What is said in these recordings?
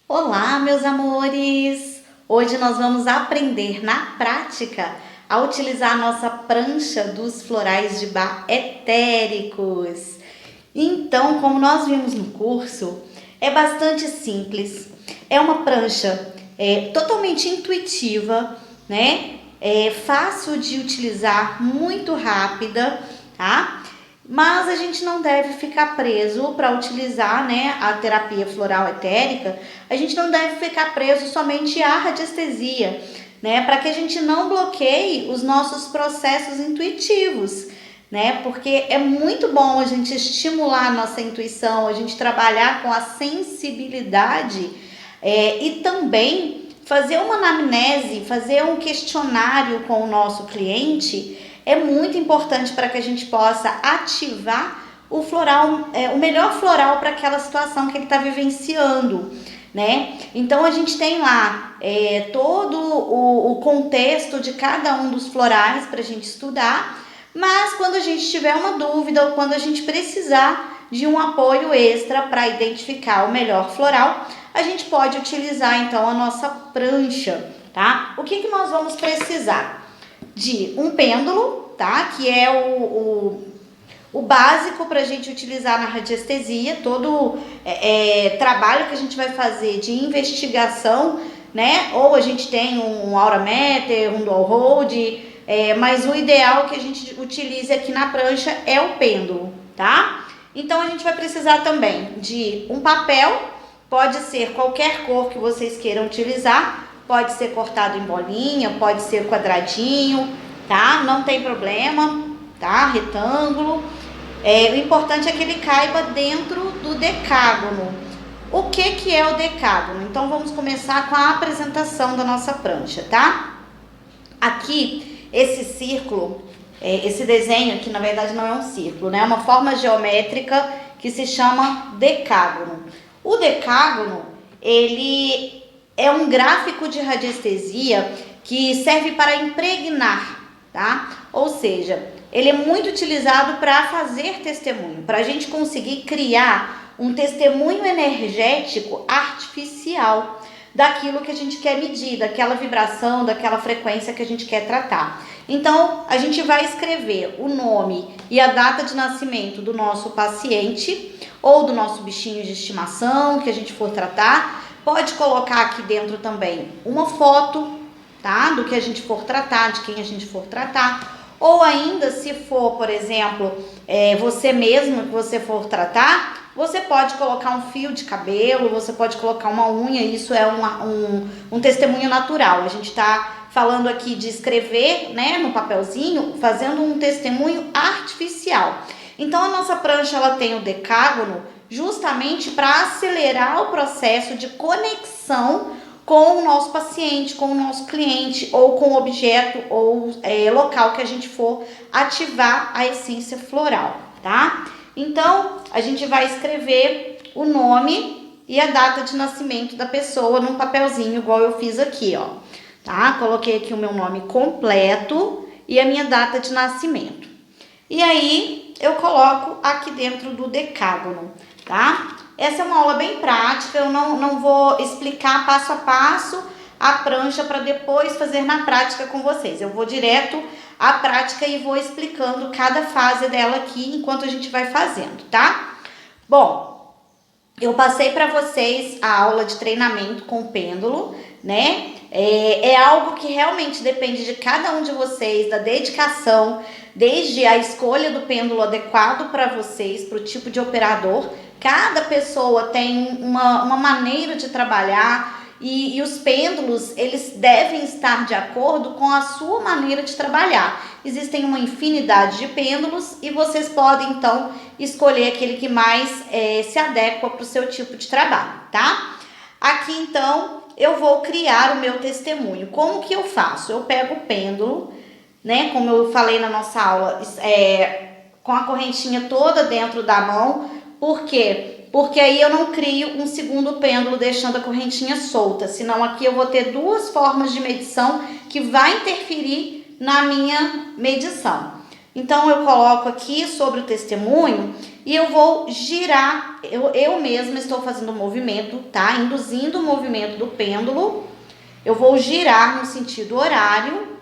Olá, meus amores! Hoje nós vamos aprender na prática a utilizar a nossa prancha dos florais de bar etéricos. Então, como nós vimos no curso, é bastante simples. É uma prancha totalmente intuitiva, né? É fácil de utilizar, muito rápida, tá? Mas a gente não deve ficar preso para utilizar, né, a terapia floral etérica. A gente não deve ficar preso somente à radiestesia, né, para que a gente não bloqueie os nossos processos intuitivos, né? Porque é muito bom a gente estimular a nossa intuição, a gente trabalhar com a sensibilidade e também fazer uma anamnese, fazer um questionário com o nosso cliente é muito importante para que a gente possa ativar o floral, o melhor floral para aquela situação que ele está vivenciando, né? Então a gente tem lá todo o contexto de cada um dos florais para a gente estudar, mas quando a gente tiver uma dúvida ou quando a gente precisar de um apoio extra para identificar o melhor floral, a gente pode utilizar então a nossa prancha, tá? O que nós vamos precisar? De um pêndulo, tá? Que é o básico para a gente utilizar na radiestesia, todo trabalho que a gente vai fazer de investigação, né? Ou a gente tem um aura meter, um dual hold, mas o ideal que a gente utilize aqui na prancha é o pêndulo, tá? Então a gente vai precisar também de um papel, pode ser qualquer cor que vocês queiram utilizar, pode ser cortado em bolinha, pode ser quadradinho, tá? Não tem problema, tá? Retângulo. O importante é que ele caiba dentro do decágono. O que é o decágono? Então vamos começar com a apresentação da nossa prancha, tá? Aqui, esse círculo, esse desenho aqui na verdade não é um círculo, né? É uma forma geométrica que se chama decágono. O decágono, ele é um gráfico de radiestesia que serve para impregnar, tá? Ou seja, ele é muito utilizado para fazer testemunho, para a gente conseguir criar um testemunho energético artificial daquilo que a gente quer medir, daquela vibração, daquela frequência que a gente quer tratar. Então, a gente vai escrever o nome e a data de nascimento do nosso paciente ou do nosso bichinho de estimação que a gente for tratar. Pode colocar aqui dentro também uma foto, tá? Do que a gente for tratar, de quem a gente for tratar. Ou ainda, se for, por exemplo, você mesmo que você for tratar, você pode colocar um fio de cabelo, você pode colocar uma unha, isso é um testemunho natural. A gente está falando aqui de escrever, né, no papelzinho, fazendo um testemunho artificial. Então, a nossa prancha, ela tem o decágono justamente para acelerar o processo de conexão com o nosso paciente, com o nosso cliente, ou com o objeto ou local que a gente for ativar a essência floral, tá? Então, a gente vai escrever o nome e a data de nascimento da pessoa num papelzinho, igual eu fiz aqui, ó. Tá? Coloquei aqui o meu nome completo e a minha data de nascimento. E aí, eu coloco aqui dentro do decágono, tá? Essa é uma aula bem prática, eu não vou explicar passo a passo a prancha para depois fazer na prática com vocês. Eu vou direto à prática e vou explicando cada fase dela aqui enquanto a gente vai fazendo, tá? Bom, eu passei para vocês a aula de treinamento com o pêndulo, né? É algo que realmente depende de cada um de vocês, da dedicação, desde a escolha do pêndulo adequado para vocês, para o tipo de operador. Cada pessoa tem uma maneira de trabalhar e os pêndulos, eles devem estar de acordo com a sua maneira de trabalhar. Existem uma infinidade de pêndulos e vocês podem, então, escolher aquele que mais se adequa para o seu tipo de trabalho, tá? Aqui, então, eu vou criar o meu testemunho. Como que eu faço? Eu pego o pêndulo, né? Como eu falei na nossa aula, com a correntinha toda dentro da mão. Por quê? Porque aí eu não crio um segundo pêndulo deixando a correntinha solta, senão aqui eu vou ter duas formas de medição que vai interferir na minha medição. Então eu coloco aqui sobre o testemunho e eu vou girar, eu mesma estou fazendo o movimento, tá? Induzindo o movimento do pêndulo, eu vou girar no sentido horário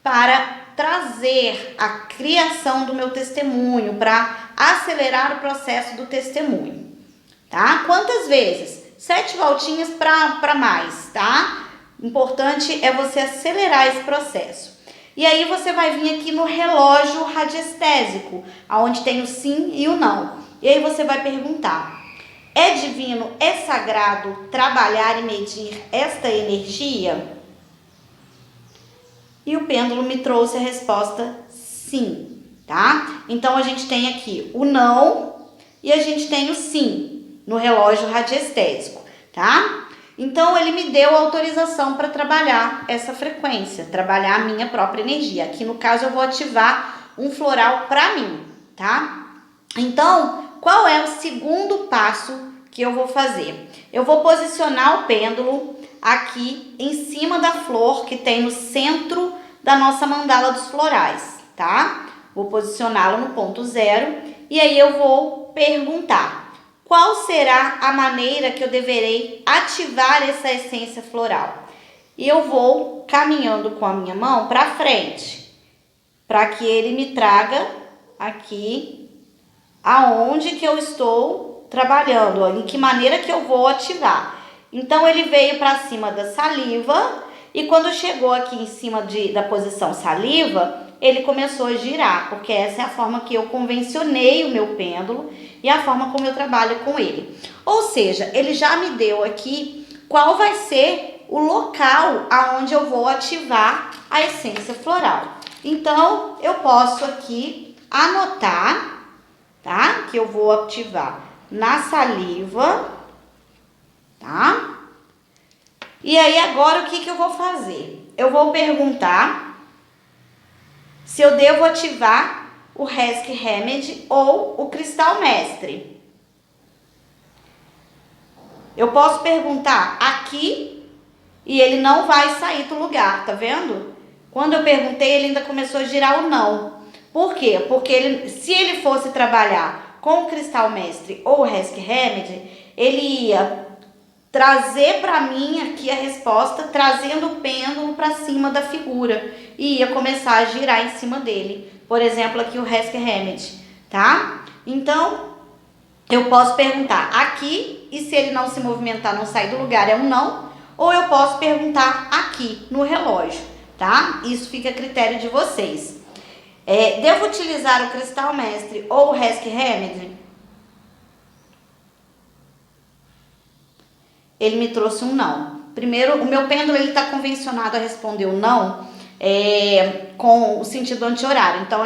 para trazer a criação do meu testemunho, para acelerar o processo do testemunho, tá? Quantas vezes? 7 voltinhas para mais, tá? Importante é você acelerar esse processo. E aí você vai vir aqui no relógio radiestésico, onde tem o sim e o não. E aí você vai perguntar: é divino, é sagrado trabalhar e medir esta energia? E o pêndulo me trouxe a resposta sim, tá? Então a gente tem aqui o não e a gente tem o sim no relógio radiestésico, tá? Então ele me deu autorização para trabalhar essa frequência, trabalhar a minha própria energia. Aqui no caso eu vou ativar um floral para mim, tá? Então, qual é o segundo passo que eu vou fazer? Eu vou posicionar o pêndulo aqui em cima da flor que tem no centro da nossa mandala dos florais, tá? Vou posicioná-lo no ponto 0 e aí eu vou perguntar: qual será a maneira que eu deverei ativar essa essência floral? E eu vou caminhando com a minha mão para frente, para que ele me traga aqui aonde que eu estou trabalhando, em que maneira que eu vou ativar. Então ele veio para cima da saliva e quando chegou aqui em cima da posição saliva, ele começou a girar, porque essa é a forma que eu convencionei o meu pêndulo e a forma como eu trabalho com ele. Ou seja, ele já me deu aqui qual vai ser o local aonde eu vou ativar a essência floral. Então, eu posso aqui anotar, tá? Que eu vou ativar na saliva, tá? E aí agora o que eu vou fazer? Eu vou perguntar se eu devo ativar o Resk Remedy ou o Cristal Mestre. Eu posso perguntar aqui e ele não vai sair do lugar, tá vendo? Quando eu perguntei, ele ainda começou a girar o não. Por quê? Porque se ele fosse trabalhar com o Cristal Mestre ou o Resk Remedy, ele ia trazer para mim aqui a resposta, trazendo o pêndulo para cima da figura e ia começar a girar em cima dele. Por exemplo, aqui o Resk Remedy, tá? Então, eu posso perguntar aqui e se ele não se movimentar, não sair do lugar, é um não. Ou eu posso perguntar aqui no relógio, tá? Isso fica a critério de vocês. Devo utilizar o Cristal Mestre ou o Resk Remedy? Ele me trouxe um não. Primeiro, o meu pêndulo está convencionado a responder o não com o sentido anti-horário. Então,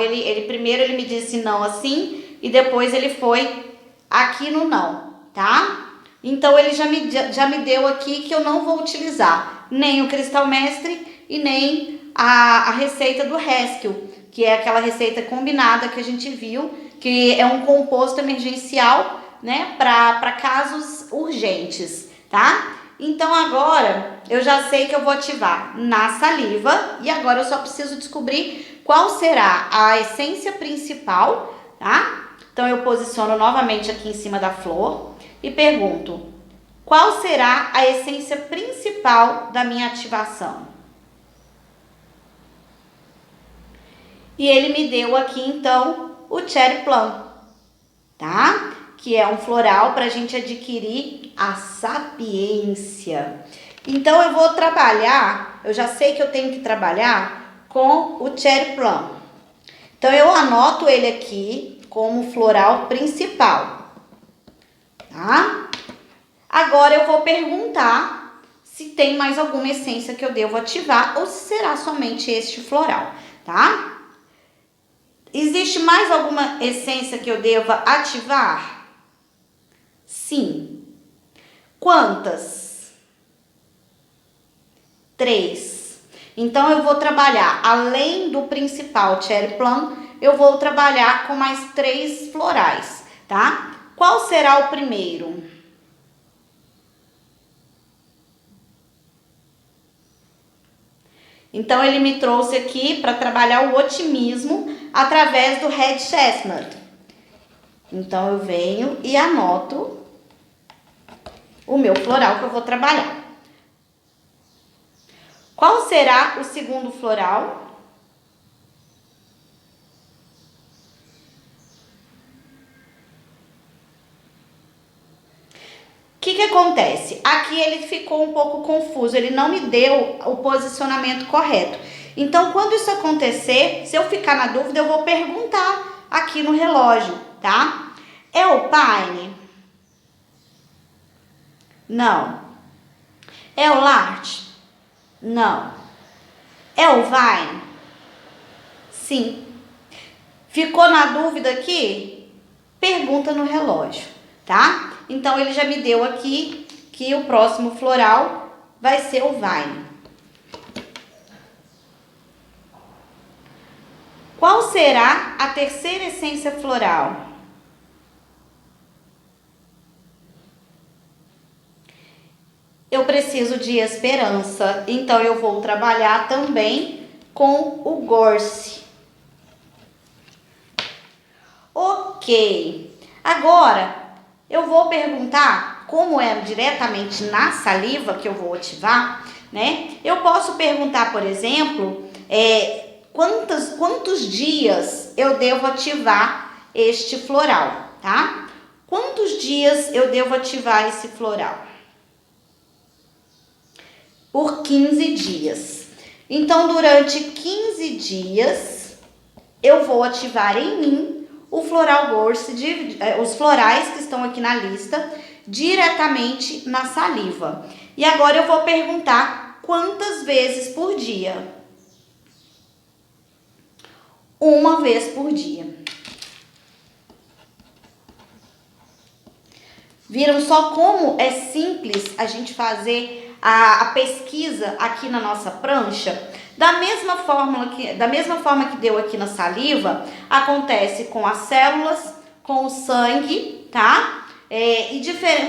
primeiro ele me disse não assim e depois ele foi aqui no não, tá? Então, ele já me deu aqui que eu não vou utilizar nem o Cristal Mestre e nem a receita do Rescue, que é aquela receita combinada que a gente viu, que é um composto emergencial, né, para casos urgentes, tá? Então agora eu já sei que eu vou ativar na saliva e agora eu só preciso descobrir qual será a essência principal, tá? Então eu posiciono novamente aqui em cima da flor e pergunto: qual será a essência principal da minha ativação? E ele me deu aqui então o Cherry Plum, tá? Que é um floral para a gente adquirir a sapiência. Então, eu vou trabalhar, eu já sei que eu tenho que trabalhar com o Cherry Plum. Então, eu anoto ele aqui como floral principal, tá? Agora, eu vou perguntar se tem mais alguma essência que eu devo ativar ou se será somente este floral, tá? Existe mais alguma essência que eu deva ativar? Sim. Quantas? 3. Então, eu vou trabalhar, além do principal Cherry Plum, eu vou trabalhar com mais 3 florais, tá? Qual será o primeiro? Então, ele me trouxe aqui para trabalhar o otimismo através do Red Chestnut. Então, eu venho e anoto o meu floral que eu vou trabalhar. Qual será o segundo floral? O que acontece? Aqui ele ficou um pouco confuso, ele não me deu o posicionamento correto. Então, quando isso acontecer, se eu ficar na dúvida, eu vou perguntar aqui no relógio, tá? É o Pine? Não. É o Larch? Não. É o Vine? Sim. Ficou na dúvida aqui? Pergunta no relógio, tá? Então, ele já me deu aqui que o próximo floral vai ser o Vine. Qual será a terceira essência floral? Eu preciso de esperança, então eu vou trabalhar também com o Gorse. Ok. Agora, eu vou perguntar, como é diretamente na saliva que eu vou ativar, né? Eu posso perguntar, por exemplo, quantos dias eu devo ativar este floral, tá? Quantos dias eu devo ativar esse floral? Por 15 dias. Então, durante 15 dias, eu vou ativar em mim o floral Gorse, os florais que estão aqui na lista, diretamente na saliva. E agora eu vou perguntar quantas vezes por dia? Uma vez por dia. Viram só como é simples a gente fazer a pesquisa aqui na nossa prancha? Da mesma forma que deu aqui na saliva, acontece com as células, com o sangue, tá?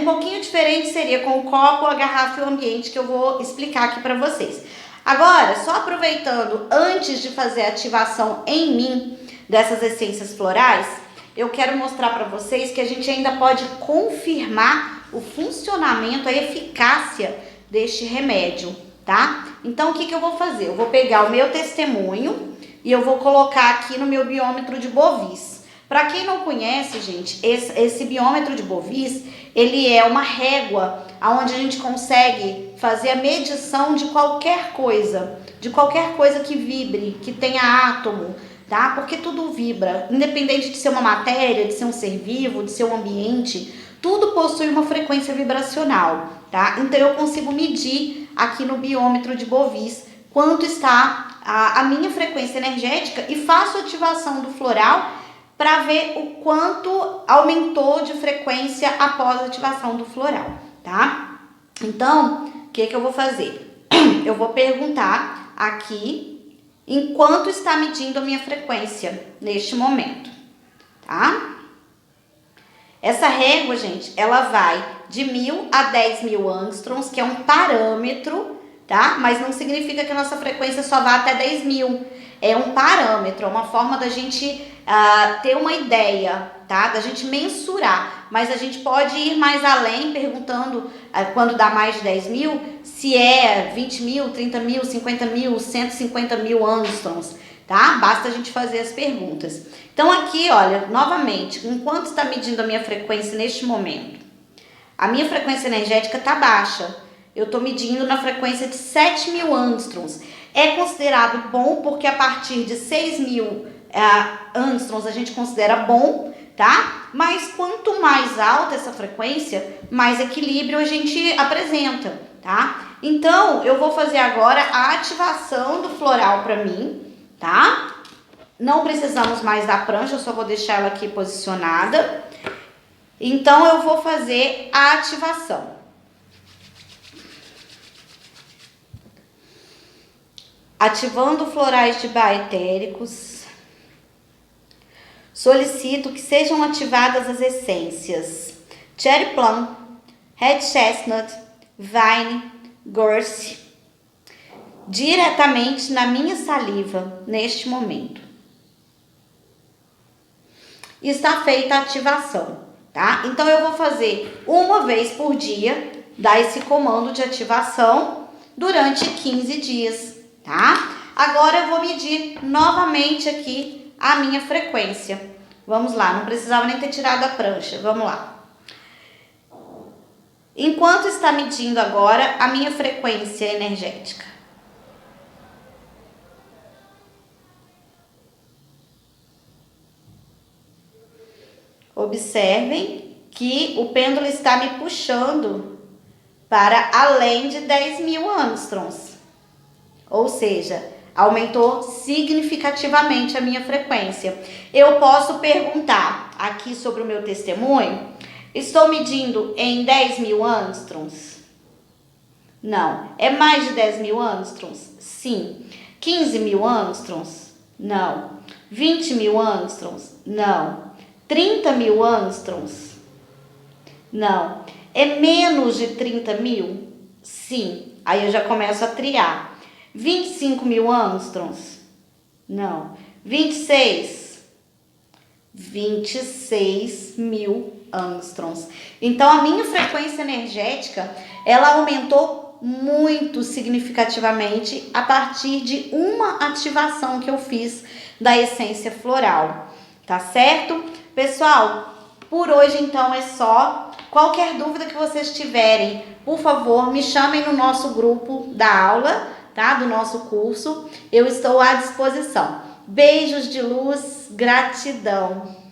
Um pouquinho diferente seria com o copo, a garrafa e o ambiente, que eu vou explicar aqui para vocês. Agora, só aproveitando, antes de fazer a ativação em mim dessas essências florais, eu quero mostrar para vocês que a gente ainda pode confirmar o funcionamento, a eficácia deste remédio, tá? Então, o que eu vou fazer? Eu vou pegar o meu testemunho e eu vou colocar aqui no meu biômetro de Bovis. Para quem não conhece, gente, esse biômetro de Bovis, ele é uma régua onde a gente consegue fazer a medição de qualquer coisa que vibre, que tenha átomo, tá? Porque tudo vibra, independente de ser uma matéria, de ser um ser vivo, de ser um ambiente, tudo possui uma frequência vibracional, tá? Então eu consigo medir aqui no biômetro de Bovis quanto está a minha frequência energética e faço ativação do floral para ver o quanto aumentou de frequência após a ativação do floral, tá? Então, o que eu vou fazer? Eu vou perguntar aqui enquanto está medindo a minha frequência neste momento, tá? Essa régua, gente, ela vai de 1000 a 10.000 angstroms, que é um parâmetro, tá? Mas não significa que a nossa frequência só vá até 10.000. É um parâmetro, é uma forma da gente ter uma ideia, tá? Da gente mensurar. Mas a gente pode ir mais além, perguntando quando dá mais de 10.000, se é 20.000, 30.000, 50.000, 150.000 angstroms, tá? Basta a gente fazer as perguntas. Então aqui, olha, novamente, enquanto está medindo a minha frequência neste momento? A minha frequência energética está baixa. Eu estou medindo na frequência de 7.000 angstroms. É considerado bom porque a partir de 6.000 angstroms a gente considera bom, tá? Mas quanto mais alta essa frequência, mais equilíbrio a gente apresenta, tá? Então, eu vou fazer agora a ativação do floral para mim, tá? Não precisamos mais da prancha, eu só vou deixar ela aqui posicionada. Então, eu vou fazer a ativação. Ativando florais de Bach etéricos, solicito que sejam ativadas as essências Cherry Plum, Red Chestnut, Vine, Gorse, diretamente na minha saliva neste momento. está feita a ativação, tá? Então eu vou fazer uma vez por dia, dar esse comando de ativação durante 15 dias, tá? Agora eu vou medir novamente aqui a minha frequência. Vamos lá, não precisava nem ter tirado a prancha, vamos lá. Enquanto está medindo agora a minha frequência energética. Observem que o pêndulo está me puxando para além de 10.000 angstroms. Ou seja, aumentou significativamente a minha frequência. Eu posso perguntar aqui sobre o meu testemunho. Estou medindo em 10.000 angstroms? Não. É mais de 10.000 angstroms? Sim. 15.000 angstroms? Não. 20.000 angstroms? Não. 30.000 angstroms? Não. É menos de 30.000? Sim. Aí eu já começo a triar. 25.000 angstroms? Não. 26.000 angstroms. Então a minha frequência energética, ela aumentou muito significativamente a partir de uma ativação que eu fiz da essência floral, tá certo? Pessoal, por hoje então é só. Qualquer dúvida que vocês tiverem, por favor, me chamem no nosso grupo da aula, tá? Do nosso curso. Eu estou à disposição. Beijos de luz, gratidão.